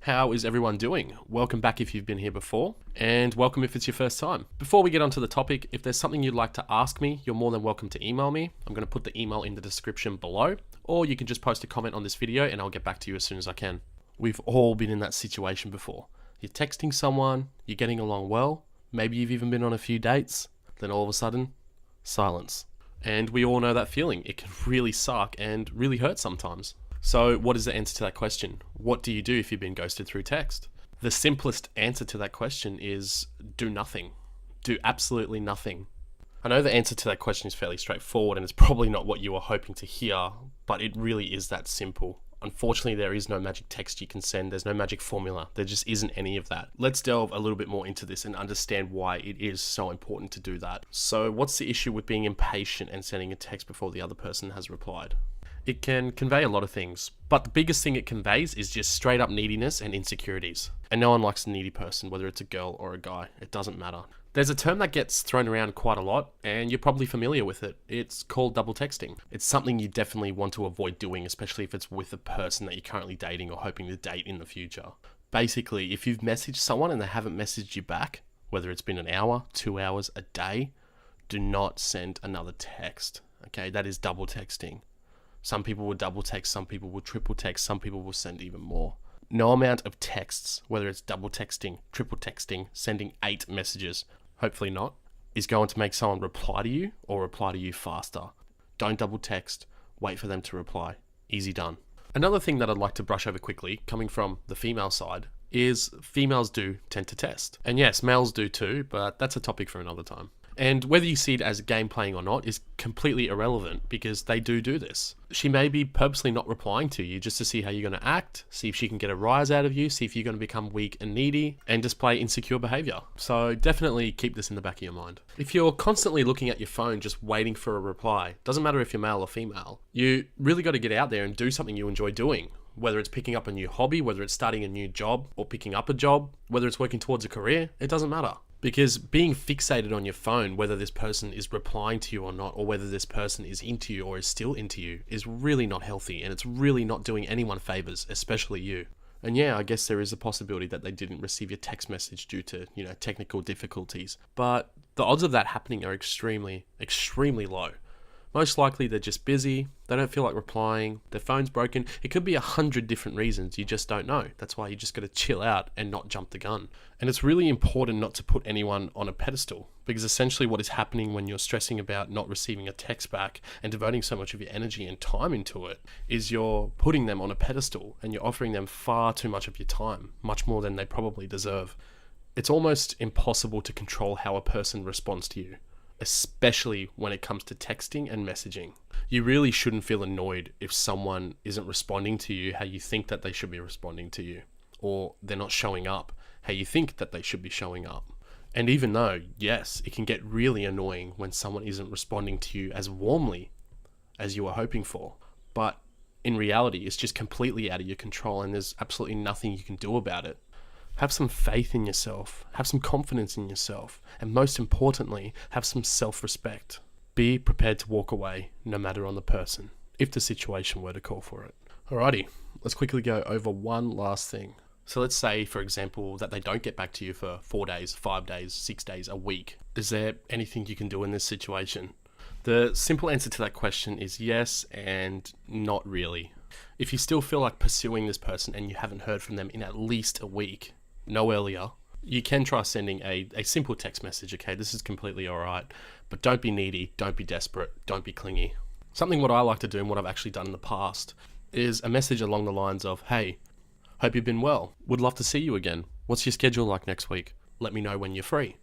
How is everyone doing? Welcome back if you've been here before, and welcome if it's your first time. Before we get onto the topic, if there's something you'd like to ask me, you're more than welcome to email me. I'm going to put the email in the description below, or you can just post a comment on this video and I'll get back to you as soon as I can. We've all been in that situation before. You're texting someone, you're getting along well, maybe you've even been on a few dates, then all of a sudden, silence. And we all know that feeling. It can really suck and really hurt sometimes. So what is the answer to that question? What do you do if you've been ghosted through text? The simplest answer to that question is do nothing. Do absolutely nothing. I know the answer to that question is fairly straightforward and it's probably not what you were hoping to hear, but it really is that simple. Unfortunately, there is no magic text you can send. There's no magic formula. There just isn't any of that. Let's delve a little bit more into this and understand why it is so important to do that. So what's the issue with being impatient and sending a text before the other person has replied? It can convey a lot of things, but the biggest thing it conveys is just straight up neediness and insecurities. And no one likes a needy person, whether it's a girl or a guy. It doesn't matter. There's a term that gets thrown around quite a lot, and you're probably familiar with it. It's called double texting. It's something you definitely want to avoid doing, especially if it's with a person that you're currently dating or hoping to date in the future. Basically, if you've messaged someone and they haven't messaged you back, whether it's been an hour, 2 hours, a day, do not send another text. Okay, that is double texting. Some people will double text, some people will triple text, some people will send even more. No amount of texts, whether it's double texting, triple texting, sending 8 messages, hopefully not, is going to make someone reply to you or reply to you faster. Don't double text, wait for them to reply. Easy done. Another thing that I'd like to brush over quickly, coming from the female side, is females do tend to test. And yes, males do too, but that's a topic for another time. And whether you see it as game playing or not is completely irrelevant because they do this. She may be purposely not replying to you just to see how you're going to act, see if she can get a rise out of you, see if you're going to become weak and needy, and display insecure behavior. So definitely keep this in the back of your mind. If you're constantly looking at your phone just waiting for a reply, doesn't matter if you're male or female, you really got to get out there and do something you enjoy doing. Whether it's picking up a new hobby, whether it's starting a new job or picking up a job, whether it's working towards a career, it doesn't matter. Because being fixated on your phone, whether this person is replying to you or not, or whether this person is into you or is still into you, is really not healthy and it's really not doing anyone favors, especially you. And yeah, I guess there is a possibility that they didn't receive your text message due to, technical difficulties. But the odds of that happening are extremely, extremely low. Most likely they're just busy, they don't feel like replying, their phone's broken. It could be 100 different reasons, you just don't know. That's why you just gotta chill out and not jump the gun. And it's really important not to put anyone on a pedestal, because essentially what is happening when you're stressing about not receiving a text back and devoting so much of your energy and time into it is you're putting them on a pedestal and you're offering them far too much of your time, much more than they probably deserve. It's almost impossible to control how a person responds to you, especially when it comes to texting and messaging. You really shouldn't feel annoyed if someone isn't responding to you how you think that they should be responding to you, or they're not showing up how you think that they should be showing up. And even though, yes, it can get really annoying when someone isn't responding to you as warmly as you were hoping for, but in reality, it's just completely out of your control and there's absolutely nothing you can do about it. Have some faith in yourself, have some confidence in yourself, and most importantly, have some self-respect. Be prepared to walk away, no matter on the person, if the situation were to call for it. Alrighty, let's quickly go over one last thing. So let's say, for example, that they don't get back to you for 4 days, 5 days, 6 days, a week. Is there anything you can do in this situation? The simple answer to that question is yes and not really. If you still feel like pursuing this person and you haven't heard from them in at least a week, no earlier, you can try sending a simple text message, okay? This is completely alright, but don't be needy, don't be desperate, don't be clingy. Something what I like to do and what I've actually done in the past is a message along the lines of, hey, hope you've been well, would love to see you again. What's your schedule like next week? Let me know when you're free.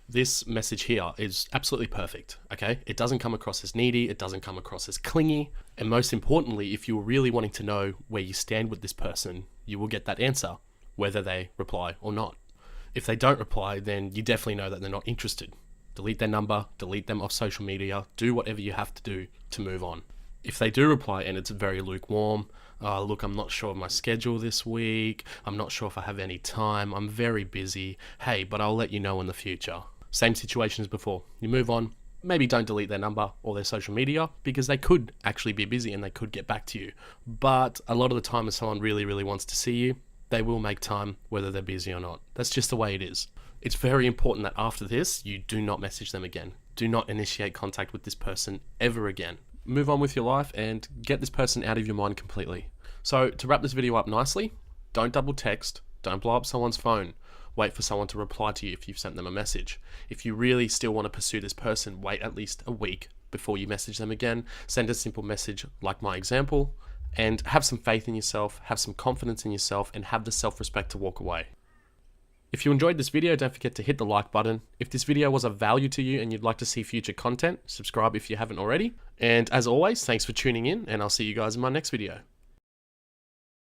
This message here is absolutely perfect, okay? It doesn't come across as needy, it doesn't come across as clingy, and most importantly, if you're really wanting to know where you stand with this person, you will get that answer, whether they reply or not. If they don't reply, then you definitely know that they're not interested. Delete their number, delete them off social media, do whatever you have to do to move on. If they do reply and it's very lukewarm, look, I'm not sure of my schedule this week, I'm not sure if I have any time, I'm very busy, hey, but I'll let you know in the future. Same situation as before. You move on, maybe don't delete their number or their social media because they could actually be busy and they could get back to you. But a lot of the time if someone really, really wants to see you, they will make time whether they're busy or not. That's just the way it is. It's very important that after this, you do not message them again. Do not initiate contact with this person ever again. Move on with your life and get this person out of your mind completely. So to wrap this video up nicely, don't double text, don't blow up someone's phone. Wait for someone to reply to you if you've sent them a message. If you really still want to pursue this person, wait at least a week before you message them again. Send a simple message like my example, and have some faith in yourself, have some confidence in yourself, and have the self-respect to walk away. If you enjoyed this video, don't forget to hit the like button. If this video was of value to you and you'd like to see future content, subscribe if you haven't already. And as always, thanks for tuning in, and I'll see you guys in my next video.